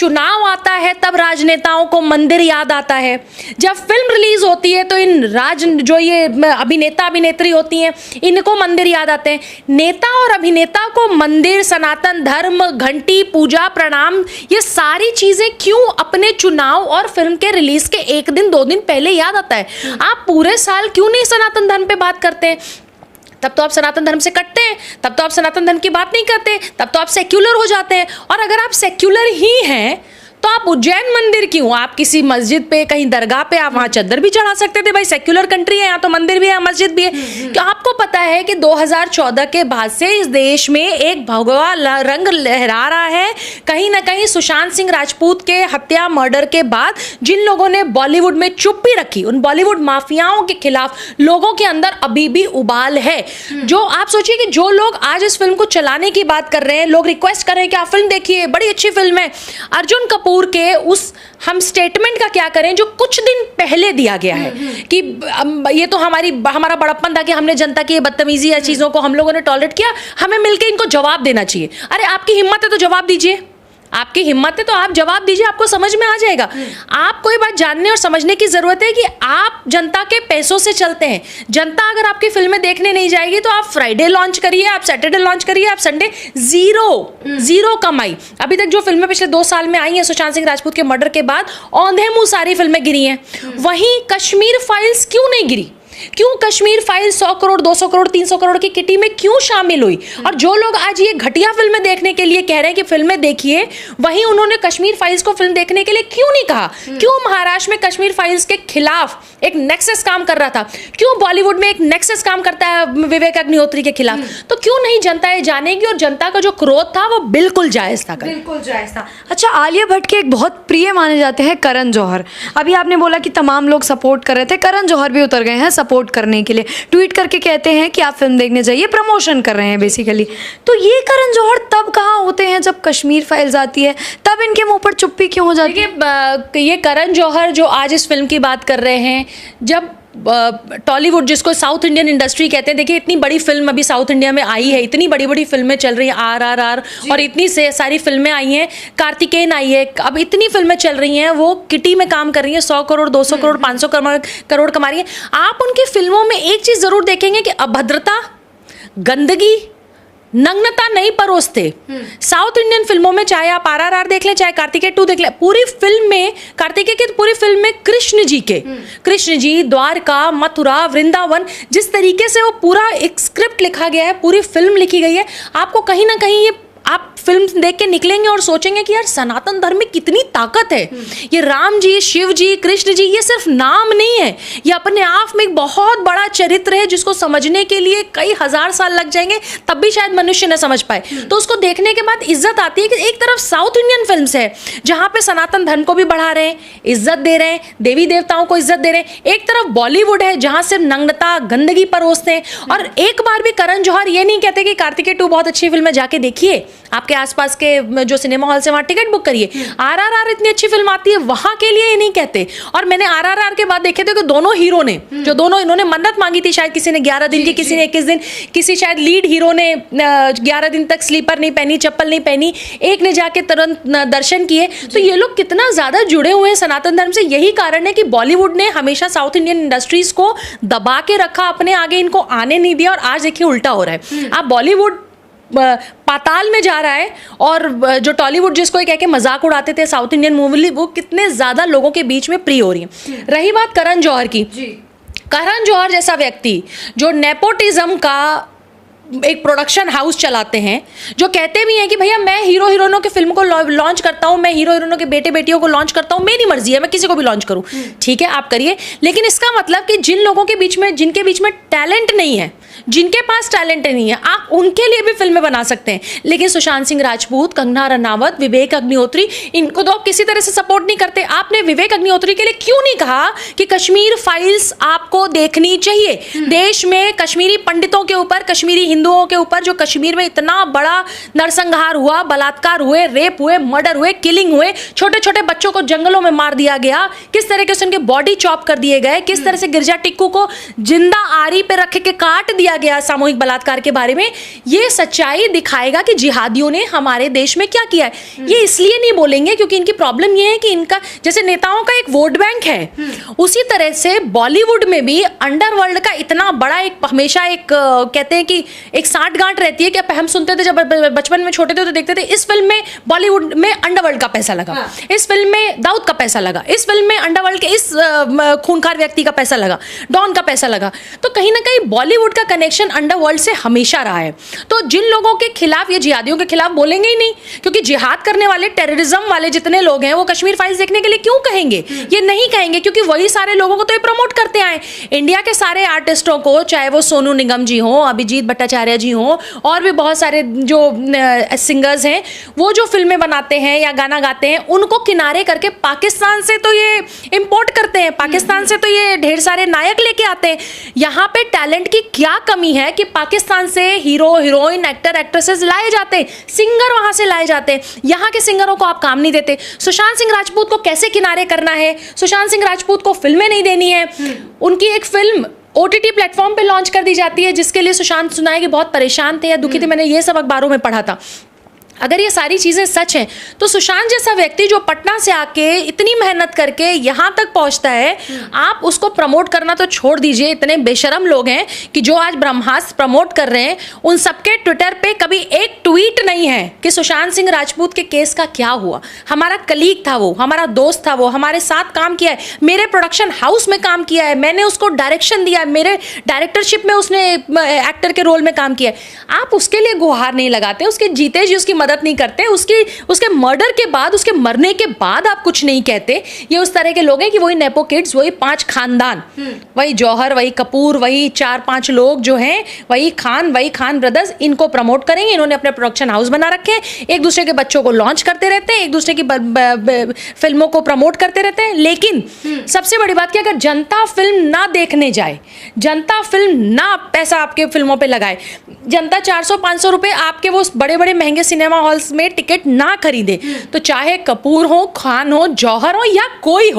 चुनाव आता है तब राजनेताओं को मंदिर याद आता है, जब फिल्म रिलीज होती है तो जो ये अभिनेता अभिनेत्री होती हैं इनको मंदिर याद आते हैं। नेता और अभिनेता को मंदिर, सनातन धर्म, घंटी, पूजा, प्रणाम, ये सारी चीजें क्यों अपने चुनाव और फिल्म के रिलीज के 1 दिन 2 दिन पहले याद आता है? आप पूरे साल क्यों नहीं सनातन धर्म पे बात करते हैं? तब तो आप सनातन धर्म से कटते हैं, तब तो आप सनातन धर्म की बात नहीं करते, तब तो आप सेक्युलर हो जाते हैं। और अगर आप सेक्युलर ही हैं तो आप उज्जैन मंदिर क्यों? आप किसी मस्जिद पे, कहीं दरगाह पे आप वहां चद्दर भी चढ़ा सकते थे। भाई सेक्युलर कंट्री है, यहाँ तो मंदिर भी है, मस्जिद भी है। क्या आपको पता है कि 2014 के बाद से इस देश में एक भगवा रंग लहरा रहा है? कहीं ना कहीं सुशांत सिंह राजपूत के हत्या मर्डर के बाद जिन लोगों ने बॉलीवुड में चुप्पी रखी, उन बॉलीवुड माफियाओं के खिलाफ लोगों के अंदर अभी भी उबाल है। जो आप सोचिए कि जो लोग आज इस फिल्म को चलाने की बात कर रहे हैं, लोग रिक्वेस्ट कर रहे हैं कि आप फिल्म देखिए, बड़ी अच्छी फिल्म है, अर्जुन कपूर के उस हम स्टेटमेंट का क्या करें जो कुछ दिन पहले दिया गया है कि ये तो हमारा बड़प्पन था कि हमने जनता की बदतमीजी या चीजों को हम लोगों ने टॉलरेट किया, हमें मिलकर इनको जवाब देना चाहिए। अरे आपकी हिम्मत है तो जवाब दीजिए, आपकी हिम्मत है तो आप जवाब दीजिए, आपको समझ में आ जाएगा। आपको ये बात जानने और समझने की जरूरत है कि आप जनता के पैसों से चलते हैं। जनता अगर आपकी फिल्में देखने नहीं जाएगी तो आप फ्राइडे लॉन्च करिए, आप सैटरडे लॉन्च करिए, आप संडे, जीरो कमाई। अभी तक जो फिल्में पिछले 2 साल में आई हैं सुशांत सिंह राजपूत के मर्डर के बाद, औंधे मुंह सारी फिल्में गिरी हैं। वहीं कश्मीर फाइल्स क्यों नहीं गिरी? क्यों कश्मीर फाइल 100 करोड़ 200 करोड़ 300 करोड़ की किटी में क्यों शामिल हुई? और जो लोग आज ये घटिया फिल्में देखने के लिए कह रहे हैं कि फिल्में देखिए, वहीं उन्होंने कश्मीर फाइल्स को फिल्म देखने के लिए क्यों नहीं कहा? क्यों महाराष्ट्र में कश्मीर फाइल्स के खिलाफ एक नेक्सस काम कर रहा था? क्यों बॉलीवुड में एक नेक्सस काम करता है विवेक अग्निहोत्री के खिलाफ? तो क्यों नहीं जनता ये जानेगी? और जनता का जो क्रोध था वो बिल्कुल जायज था, बिल्कुल जायज था। अच्छा, आलिया भट्ट के एक बहुत प्रिय माने जाते हैं करण जौहर। अभी आपने बोला कि तमाम लोग सपोर्ट कर रहे थे, करण जौहर भी उतर गए हैं सपोर्ट करने के लिए, ट्वीट करके कहते हैं कि आप फिल्म देखने जाइए, प्रमोशन कर रहे हैं बेसिकली। तो ये करण जौहर तब कहाँ होते हैं जब कश्मीर फाइल्स आती है? तब इनके मुंह पर चुप्पी क्यों हो जाती है? ये करण जौहर जो आज इस फिल्म की बात कर रहे हैं, जब टॉलीवुड जिसको साउथ इंडियन इंडस्ट्री कहते हैं, देखिए इतनी बड़ी फिल्म अभी साउथ इंडिया में आई है, इतनी बड़ी बड़ी फिल्में चल रही हैं, RRR और इतनी से सारी फिल्में आई हैं, कार्तिकेयन आई है, अब इतनी फिल्में चल रही हैं, वो किटी में काम कर रही हैं, 100 करोड़ 200 करोड़ 500 करोड़ कमा रही हैं। आप उनकी फिल्मों में एक चीज जरूर देखेंगे कि अभद्रता, गंदगी, नग्नता नहीं परोसते। साउथ इंडियन फिल्मों में चाहे आप RRR देख लें, चाहे कार्तिकेय 2 देख लें, पूरी फिल्म में, कार्तिकेय की पूरी फिल्म में कृष्ण जी, द्वारका, मथुरा, वृंदावन, जिस तरीके से वो पूरा एक स्क्रिप्ट लिखा गया है, पूरी फिल्म लिखी गई है, आपको कहीं ना कहीं ये आप फिल्म देख के निकलेंगे और सोचेंगे कि यार सनातन धर्म में कितनी ताकत है। ये राम जी, शिव जी, कृष्ण जी, ये सिर्फ नाम नहीं है, ये अपने आप में एक बहुत बड़ा चरित्र है जिसको समझने के लिए कई हजार साल लग जाएंगे, तब भी शायद मनुष्य न समझ पाए। तो उसको देखने के बाद इज्जत आती है कि एक तरफ साउथ इंडियन फिल्म्स है जहां पे सनातन धर्म को भी बढ़ा रहे हैं, इज्जत दे रहे हैं, देवी देवताओं को इज्जत दे रहे हैं, एक तरफ बॉलीवुड है जहां सिर्फ नग्नता, गंदगी परोसते हैं। और एक बार भी करण जौहर ये नहीं कहते कि कार्तिकेय 2 बहुत अच्छी फिल्म है, जाके देखिए, आपके आसपास के जो सिनेमा हॉल से वहां टिकट बुक करिए। RRR इतनी अच्छी फिल्म आती है, वहां के लिए ये नहीं कहते। और मैंने RRR के बाद देखे थे कि दोनों हीरो ने, जो दोनों इन्होंने मन्नत मांगी थी, शायद किसी ने 11 दिन की, किसी ने 21 दिन, किसी शायद लीड हीरो ने 11 दिन तक स्लीपर नहीं पहनी, चप्पल नहीं पहनी, एक ने जाके तुरंत दर्शन किए। तो ये लोग कितना ज्यादा जुड़े हुए हैं सनातन धर्म से। यही कारण है कि बॉलीवुड ने हमेशा साउथ इंडियन इंडस्ट्रीज को दबा के रखा, अपने आगे इनको आने नहीं दिया, और आज देखिए उल्टा हो रहा है। आप बॉलीवुड पाताल में जा रहा है, और जो टॉलीवुड जिसको कह के मजाक उड़ाते थे साउथ इंडियन मूवी, वो कितने ज्यादा लोगों के बीच में प्रिय हो रही है। रही बात करण जौहर की, करण जौहर जैसा व्यक्ति जो नेपोटिज्म का एक प्रोडक्शन हाउस चलाते हैं, जो कहते भी हैं कि भैया मैं हीरो हीरोइनों के फिल्म को लॉन्च करता हूं, मैं हीरो हीरोइनों के बेटे बेटियों को लॉन्च करता हूं, मेरी मर्जी है, मैं किसी को भी लॉन्च करूं, ठीक है आप करिए। लेकिन इसका मतलब कि जिन लोगों के बीच में, जिनके बीच में टैलेंट नहीं है, जिनके पास टैलेंट नहीं है, आप उनके लिए भी फिल्में बना सकते हैं। लेकिन सुशांत सिंह राजपूत, कंगना रनावत, विवेक अग्निहोत्री, इनको तो आप किसी तरह से सपोर्ट नहीं करते। आपने विवेक अग्निहोत्री के लिए क्यों नहीं कहा कि कश्मीर फाइल्स आपको देखनी चाहिए? देश में कश्मीरी पंडितों के ऊपर, कश्मीरी हिंदुओं के ऊपर, जो कश्मीर में इतना बड़ा नरसंहार हुआ, बलात्कार हुए, रेप हुए, मर्डर हुए, किलिंग हुए, छोटे छोटे बच्चों को जंगलों में मार दिया गया, किस तरीके से उनके बॉडी चॉप कर दिए गए, किस तरह से गिरजा टिक्कू को जिंदा आरी पे रख के काट दिया गया सामूहिक बलात्कार के बारे में, ये सच्चाई दिखाएगा कि जिहादियों ने हमारे देश में क्या किया है। ये इसलिए नहीं बोलेंगे क्योंकि इनकी प्रॉब्लम ये है कि इनका जैसे नेताओं का एक वोट बैंक है, उसी तरह से बॉलीवुड में भी अंडरवर्ल्ड का इतना बड़ा एक हमेशा एक कहते हैं कि एक साठगांठ रहती है कि हम सुनते थे जब बचपन में छोटे थे तो देखते थे इस फिल्म में बॉलीवुड में अंडरवर्ल्ड का पैसा लगा, इस फिल्म में दाऊद का पैसा लगा, इस फिल्म में अंडरवर्ल्ड के इस खूंखार व्यक्ति का पैसा लगा, डॉन का पैसा लगा। तो कहीं ना कहीं बॉलीवुड का कनेक्शन अंडरवर्ल्ड से हमेशा रहा है। तो जिन लोगों के खिलाफ, ये जिहादियों के खिलाफ बोलेंगे ही नहीं, क्योंकि जिहाद करने वाले, टेररिज्म वाले जितने लोग हैं वो कश्मीर फाइल्स देखने के लिए क्यों कहेंगे? ये नहीं कहेंगे क्योंकि वही सारे लोगों को तो ये प्रमोट करते आए। इंडिया के सारे आर्टिस्टों को, चाहे वो सोनू निगम जी हो, अभिजीत भट्टाचार्य जी हो, और भी बहुत सारे जो सिंगर्स हैं, वो जो फिल्में बनाते हैं या गाना गाते हैं, उनको किनारे करके पाकिस्तान से तो ये इंपोर्ट करते हैं, पाकिस्तान से तो ये ढेर सारे नायक लेके आते हैं। यहाँ पे टैलेंट की क्या कमी है कि पाकिस्तान से हीरो, हीरोइन, एक्टर, एक्ट्रेसेस लाए जाते हैं, सिंगर वहां से लाए जाते हैं। यहाँ के सिंगरों को आप काम नहीं देते। सुशांत सिंह राजपूत को कैसे किनारे करना है? सुशांत सिंह राजपूत को फिल्में नहीं देनी है। उनकी एक फिल्म OTT प्लेटफॉर्म पे लॉन्च कर दी जाती है जिसके लिए सुशांत सुनाए कि बहुत परेशान थे या दुखी थे। मैंने ये सब अखबारों में पढ़ा था। अगर ये सारी चीज़ें सच हैं तो सुशांत जैसा व्यक्ति जो पटना से आके इतनी मेहनत करके यहाँ तक पहुँचता है, आप उसको प्रमोट करना तो छोड़ दीजिए। इतने बेशरम लोग हैं कि जो आज ब्रह्मास्त्र प्रमोट कर रहे हैं, उन सबके ट्विटर पे कभी एक ट्वीट नहीं है कि सुशांत सिंह राजपूत के केस का क्या हुआ। हमारा कलीग था वो, हमारा दोस्त था वो, हमारे साथ काम किया है, मेरे प्रोडक्शन हाउस में काम किया है, मैंने उसको डायरेक्शन दिया है, मेरे डायरेक्टरशिप में उसने एक्टर के रोल में काम किया है। आप उसके लिए गुहार नहीं लगाते, उसके जीते जी उसकी मदद नहीं करते, उसके मर्डर के बाद, उसके मरने के बाद आप कुछ नहीं कहते। ये उस तरह के लोग हैं कि वही नेपो किड्स, वही 5 खानदान, वही जौहर, वही कपूर, वही 4-5 लोग जो हैं, वही खान ब्रदर्स, इनको प्रमोट करेंगे। इन्होंने अपने प्रोडक्शन हाउस बना रखे हैं, एक दूसरे के बच्चों को लॉन्च करते रहते हैं, एक दूसरे की फिल्मों को प्रमोट करते रहते हैं। लेकिन सबसे बड़ी बात कि अगर जनता फिल्म ना देखने जाए, जनता फिल्म ना पैसा आपके फिल्मों पे लगाए, जनता 400-500 रुपए आपके वो बड़े बड़े महंगे सिनेमा हॉल्स में टिकट ना खरीदे, तो चाहे कपूर हो, खान हो, जौहर हो या कोई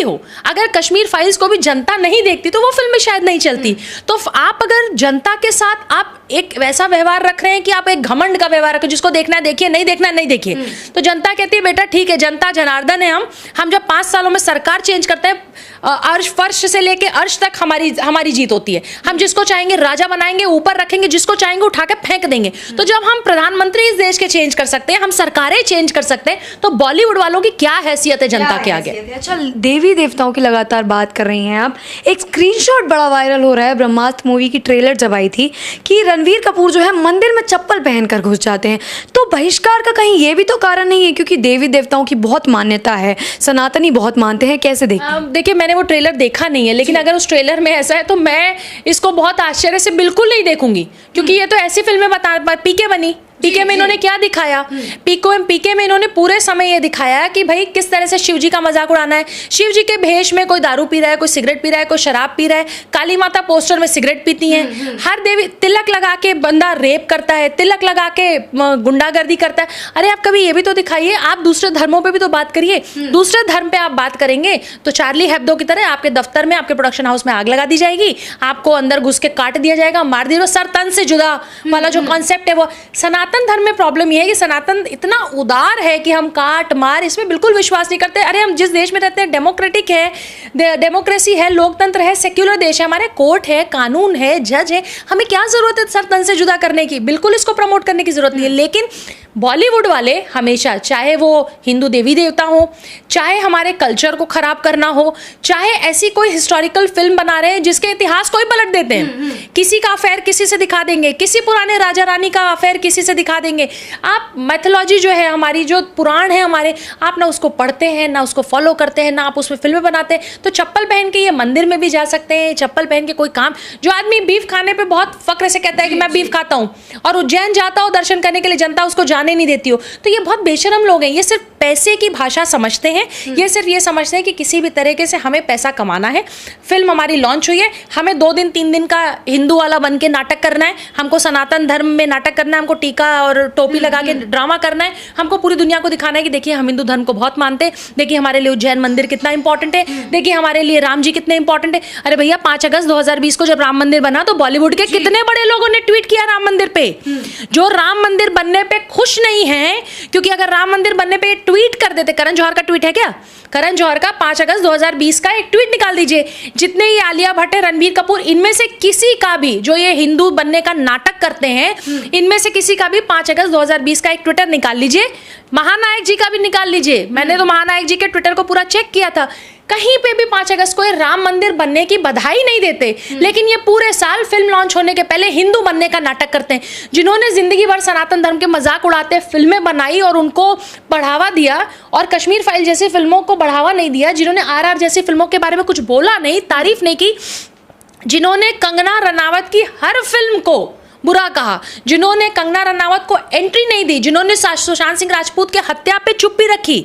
हो, अगर कश्मीर फाइल्स को भी जनता नहीं देखती तो वो फिल्में शायद नहीं चलती। तो आप अगर जनता के साथ आप एक वैसा व्यवहार रख रहे हैं कि आप एक घमंड का व्यवहार रखें, जिसको देखना है देखिए, नहीं देखना है नहीं देखिए, तो जनता कहती है बेटा ठीक है, जनता जनार्दन है। हम जब 5 सालों में सरकार चेंज करते हैं, अर्श फर्श से लेके अर्श तक हमारी जीत होती है। हम जिसको चाहेंगे राजा बनाएंगे, ऊपर रखेंगे, जिसको चाहेंगे उठा के फेंक देंगे। तो जब हम प्रधानमंत्री इस देश के चेंज कर सकते हैं, हम सरकारें चेंज कर सकते हैं, तो बॉलीवुड वालों की क्या हैसियत है जनता के आगे? अच्छा, देवी देवताओं की लगातार बात कर रही हैं आप। एक स्क्रीनशॉट बड़ा वायरल हो रहा है, ब्रह्मास्त्र मूवी की ट्रेलर जब आई थी, कि रणवीर कपूर जो है मंदिर में चप्पल पहनकर घुस जाते हैं। तो बहिष्कार का कहीं ये भी तो कारण नहीं है? क्योंकि देवी देवताओं की बहुत मान्यता है, सनातनी बहुत मानते हैं। कैसे देखिए, मैंने वो ट्रेलर देखा नहीं है, लेकिन अगर उस ट्रेलर में ऐसा है तो मैं इसको बहुत आश्चर्य से बिल्कुल नहीं देखूंगी, क्योंकि ये तो ऐसी फिल्में पीके बनी। पीके में इन्होंने क्या दिखाया? पीके में इन्होंने पूरे समय ये दिखाया कि भाई किस तरह से शिव जी का मजाक उड़ाना है। शिव जी के भेष में कोई दारू पी रहा है, कोई सिगरेट पी रहा है, कोई शराब पी रहा है, काली माता पोस्टर में सिगरेट पीती हैं, हर देवी तिलक लगा के बंदा रेप करता है, तिलक लगा के गुंडागर्दी करता है। अरे आप कभी ये भी तो दिखाइए, आप दूसरे धर्मों पे भी तो बात करिए। दूसरे धर्म पे आप बात करेंगे तो चार्ली हेब्दो की तरह आपके दफ्तर में, आपके प्रोडक्शन हाउस में आग लगा दी जाएगी, आपको अंदर घुस के काट दिया जाएगा, मार दिया। सर तन से जुदा वाला जो कॉन्सेप्ट है, वो सनातन धर्म में प्रॉब्लम ये है कि सनातन इतना उदार है कि हम काट मार इसमें बिल्कुल विश्वास नहीं करते। अरे हम जिस देश में रहते हैं, डेमोक्रेटिक है, डेमोक्रेसी है, लोकतंत्र है, सेक्युलर देश है, हमारे कोर्ट है, कानून है, जज है, हमें क्या जरूरत है सर तन से जुदा करने की? बिल्कुल इसको प्रमोट करने की जरूरत नहीं है। लेकिन बॉलीवुड वाले हमेशा, चाहे वो हिंदू देवी देवता हो, चाहे हमारे कल्चर को खराब करना हो, चाहे ऐसी कोई हिस्टोरिकल फिल्म बना रहे हैं जिसके इतिहास को ही पलट देते हैं, किसी का अफेयर किसी से दिखा देंगे, किसी पुराने राजा रानी का अफेयर किसी से दिखा देंगे। आप मैथोलॉजी जो है हमारी, जो पुराण है हमारे, आप ना उसको पढ़ते हैं, ना उसको फॉलो करते हैं, ना आप उसमें फिल्में बनाते हैं। तो चप्पल पहन के ये मंदिर में भी जा सकते हैं, चप्पल पहन के कोई काम, जो आदमी बीफ खाने पे बहुत फक्र से कहता है कि मैं बीफ खाता हूँ और उज्जैन जाता हूँ दर्शन करने के लिए, जनता उसको जाने नहीं देती हो, तो ये बहुत बेशरम लोग हैं। ये सिर्फ पैसे की भाषा समझते हैं। ये सिर्फ ये समझते हैं कि किसी भी तरीके से हमें पैसा कमाना है। फिल्म हमारी लॉन्च हुई है, हमें 2 दिन 3 दिन का हिंदू वाला बन के नाटक करना है, हमको सनातन धर्म में नाटक करना है, हमको टीका और टोपी लगा के ड्रामा करना है, हमको पूरी दुनिया को दिखाना है कि देखिए हम हिंदू धर्म को बहुत मानते हैं, देखिए हमारे लिए उज्जैन मंदिर कितना इंपॉर्टेंट है, देखिए हमारे लिए राम जी कितने इंपॉर्टेंट है। अरे भैया 5 अगस्त 2020 को जब राम मंदिर बना तो बॉलीवुड के कितने बड़े लोगों ने ट्वीट किया राम मंदिर पे, जो राम मंदिर बनने पे खुश नहीं है। क्योंकि अगर राम मंदिर बनने पे ट्वीट कर देते, करण जौहर का ट्वीट है क्या, करण जौहर का 5 अगस्त 2020 का एक ट्वीट निकाल दीजिए, जितने ये आलिया भट्ट है, रणबीर कपूर, इनमें से किसी का भी जो ये हिंदू बनने का नाटक करते हैं, इनमें से किसी का भी 5 अगस्त 2020 का एक ट्विटर निकाल लीजिए, महानायक जी का भी निकाल लीजिए। मैंने तो महानायक जी के ट्विटर को पूरा चेक किया था, कहीं पे भी 5 अगस्त को ये राम मंदिर बनने की बधाई नहीं देते, लेकिन ये पूरे साल फिल्म लॉन्च होने के पहले हिंदू बनने का नाटक करते हैं। जिन्होंने जिंदगी भर सनातन धर्म के मजाक उड़ाते फिल्में बनाई और उनको बढ़ावा दिया, और कश्मीर फाइल जैसी फिल्मों को बढ़ावा नहीं दिया, जिन्होंने RR जैसी फिल्मों के बारे में कुछ बोला नहीं, तारीफ नहीं की, जिन्होंने कंगना रनावत की हर फिल्म को बुरा कहा, जिन्होंने कंगना रनावत को एंट्री नहीं दी, जिन्होंने सुशांत सिंह राजपूत के हत्या पे चुप्पी रखी।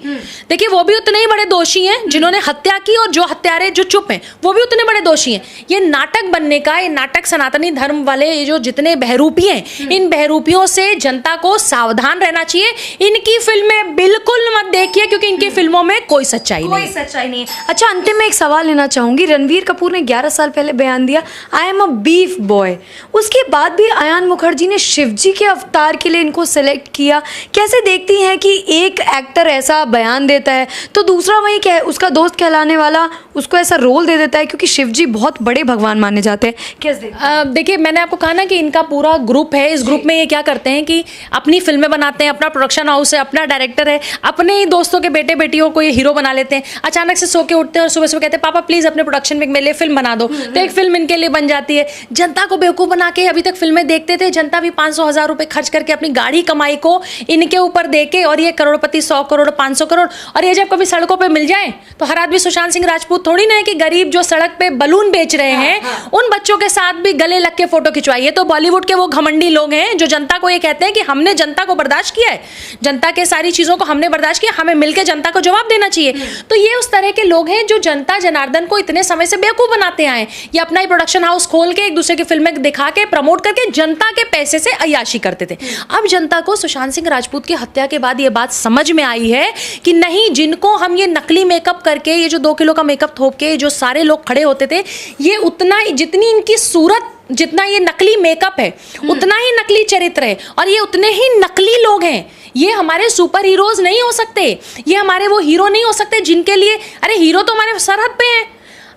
देखिए वो भी उतने ही बड़े दोषी हैं जिन्होंने हत्या की, और जो हत्यारे जो चुप हैं वो भी उतने बड़े दोषी हैं। ये नाटक बनने का, ये नाटक सनातनी धर्म वाले ये जो जितने बहरूपी हैं, इन बहरूपियों से जनता को सावधान रहना चाहिए। इनकी फिल्में बिल्कुल मत देखिए, क्योंकि इनकी फिल्मों में कोई सच्चाई नहीं है। अच्छा, अंतिम में एक सवाल लेना चाहूंगी। रणबीर कपूर ने 11 साल पहले बयान दिया, I am a beef boy. उसके बाद भी आयान मुखर्जी ने शिवजी के अवतार के लिए इनको सेलेक्ट किया। कैसे देखती हैं कि एक एक्टर ऐसा बयान देता है तो दूसरा वही उसका दोस्त कहलाने वाला उसको ऐसा रोल दे देता है, क्योंकि शिवजी बहुत बड़े भगवान माने जाते हैं। कैसे देखिए, मैंने आपको कहा ना कि इनका पूरा ग्रुप है। इस ग्रुप में ये क्या करते हैं कि अपनी फिल्में बनाते हैं, अपना प्रोडक्शन हाउस है, अपना डायरेक्टर है, अपने ही दोस्तों के बेटे बेटियों को ये हीरो बना लेते हैं। अचानक से सो के उठते हैं और सुबह सुबह कहते हैं पापा प्लीज अपने प्रोडक्शन में मेरे लिए फिल्म बना दो, तो एक फिल्म इनके लिए बन जाती है। जनता को बेवकूफ़ बना के अभी तक फिल्में देखते थे, जनता भी 500,000 रुपए खर्च करके अपनी गाड़ी कमाई को इनके ऊपर दे के, और ये करोड़पति 100 करोड़ 500 करोड़, और ये जब कभी सड़कों पे मिल जाए तो हर आदमी सुशांत सिंह राजपूत थोड़ी ना है कि गरीब जो सड़क पे बलून बेच रहे हैं उन बच्चों के साथ भी गले लग के फोटो खिंचवाइए। तो बॉलीवुड के वो घमंडी लोग हैं जो जनता को ये कहते हैं कि हमने जनता को बर्दाश्त किया है, जनता के सारी चीजों को हमने बर्दाश्त किया, हमें मिलकर जनता को जवाब देना चाहिए। तो ये उस तरह के लोग हैं जो जनता जनार्दन को इतने समय से बेवकूफ बनाते आए। ये अपना ही प्रोडक्शन हाउस खोल के एक दूसरे की फिल्में दिखा के प्रमोट करके जनता के पैसे से अय्याशी करते थे। अब जनता को सुशांत सिंह राजपूत की हत्या के बाद ये बात समझ में आई है कि नहीं, जिनको हम ये नकली मेकअप करके, ये जो 2 किलो का मेकअप थोप के जो सारे लोग खड़े होते थे, ये उतना जितनी इनकी सूरत, जितना ये नकली मेकअप है, उतना ही नकली चरित्र है, और ये उतने ही नकली लोग हैं। ये हमारे सुपर हीरोज नहीं हो सकते, ये हमारे वो हीरो नहीं हो सकते जिनके लिए, अरे हीरो तो हमारे सरहद पे हैं।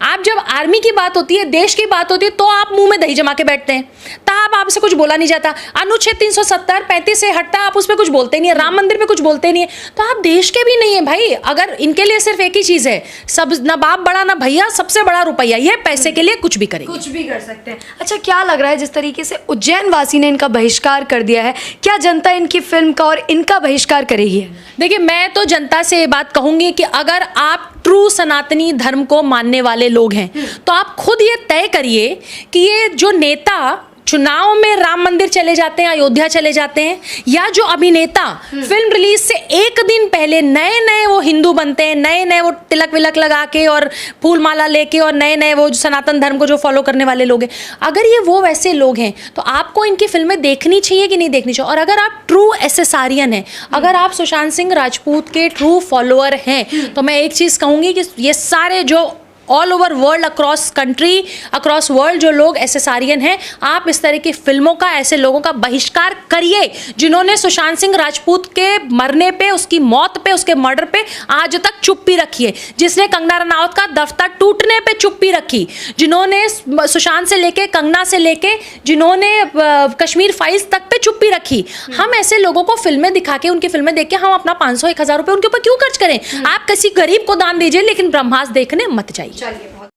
आप जब आर्मी की बात होती है, देश की बात होती है, तो आप मुंह में दही जमा के बैठते हैं, तब आपसे कुछ बोला नहीं जाता। अनुच्छेद 370 35 से हटता आप उस पर कुछ बोलते नहीं है, राम मंदिर पे कुछ बोलते नहीं है, तो आप देश के भी नहीं है भाई। अगर इनके लिए सिर्फ एक ही चीज है, सब ना बाप बड़ा ना भैया, सबसे बड़ा रुपया, ये पैसे के लिए कुछ भी करेंगे, कुछ भी कर सकते हैं। अच्छा, क्या लग रहा है जिस तरीके से उज्जैन वासी ने इनका बहिष्कार कर दिया है, क्या जनता इनकी फिल्म का और इनका बहिष्कार करेगी? देखिए, मैं तो जनता से ये बात कहूंगी कि अगर आप ट्रू सनातनी धर्म को मानने वाले लोग हैं तो आप खुद ये तय करिए कि ये जो नेता चुनाव में राम मंदिर चले जाते हैं, अयोध्या चले जाते हैं, या जो अभिनेता फिल्म रिलीज से एक दिन पहले नए नए वो हिंदू बनते हैं, नए नए वो तिलक विलक लगा के और फूल माला लेके, और नए नए वो सनातन धर्म को जो फॉलो करने वाले लोग हैं, अगर ये वो वैसे लोग हैं तो आपको इनकी फिल्में देखनी चाहिए कि नहीं देखनी चाहिए? और अगर आप ट्रू एसेसारियन हैं, अगर आप सुशांत सिंह राजपूत के ट्रू फॉलोअर हैं, तो मैं एक चीज़ कहूँगी कि ये सारे जो all over world, across country, across world जो लोग एसेसारियन हैं, आप इस तरह की फिल्मों का, ऐसे लोगों का बहिष्कार करिए जिन्होंने सुशांत सिंह राजपूत के मरने पे, उसकी मौत पे, उसके मर्डर पे आज तक चुप्पी रखी है, जिसने कंगना रनावत का दफ्तर टूटने पे चुप्पी रखी, जिन्होंने सुशांत से लेके, कंगना से लेके, जिन्होंने कश्मीर फाइल्स तक पे चुप्पी रखी। हम ऐसे लोगों को फिल्में दिखा के, उनकी फिल्में देख के हम अपना 500-1000 रुपये उनके ऊपर क्यों खर्च करें? आप किसी गरीब को दान दीजिए, लेकिन ब्रह्मास्त्र देखने मत जाइए।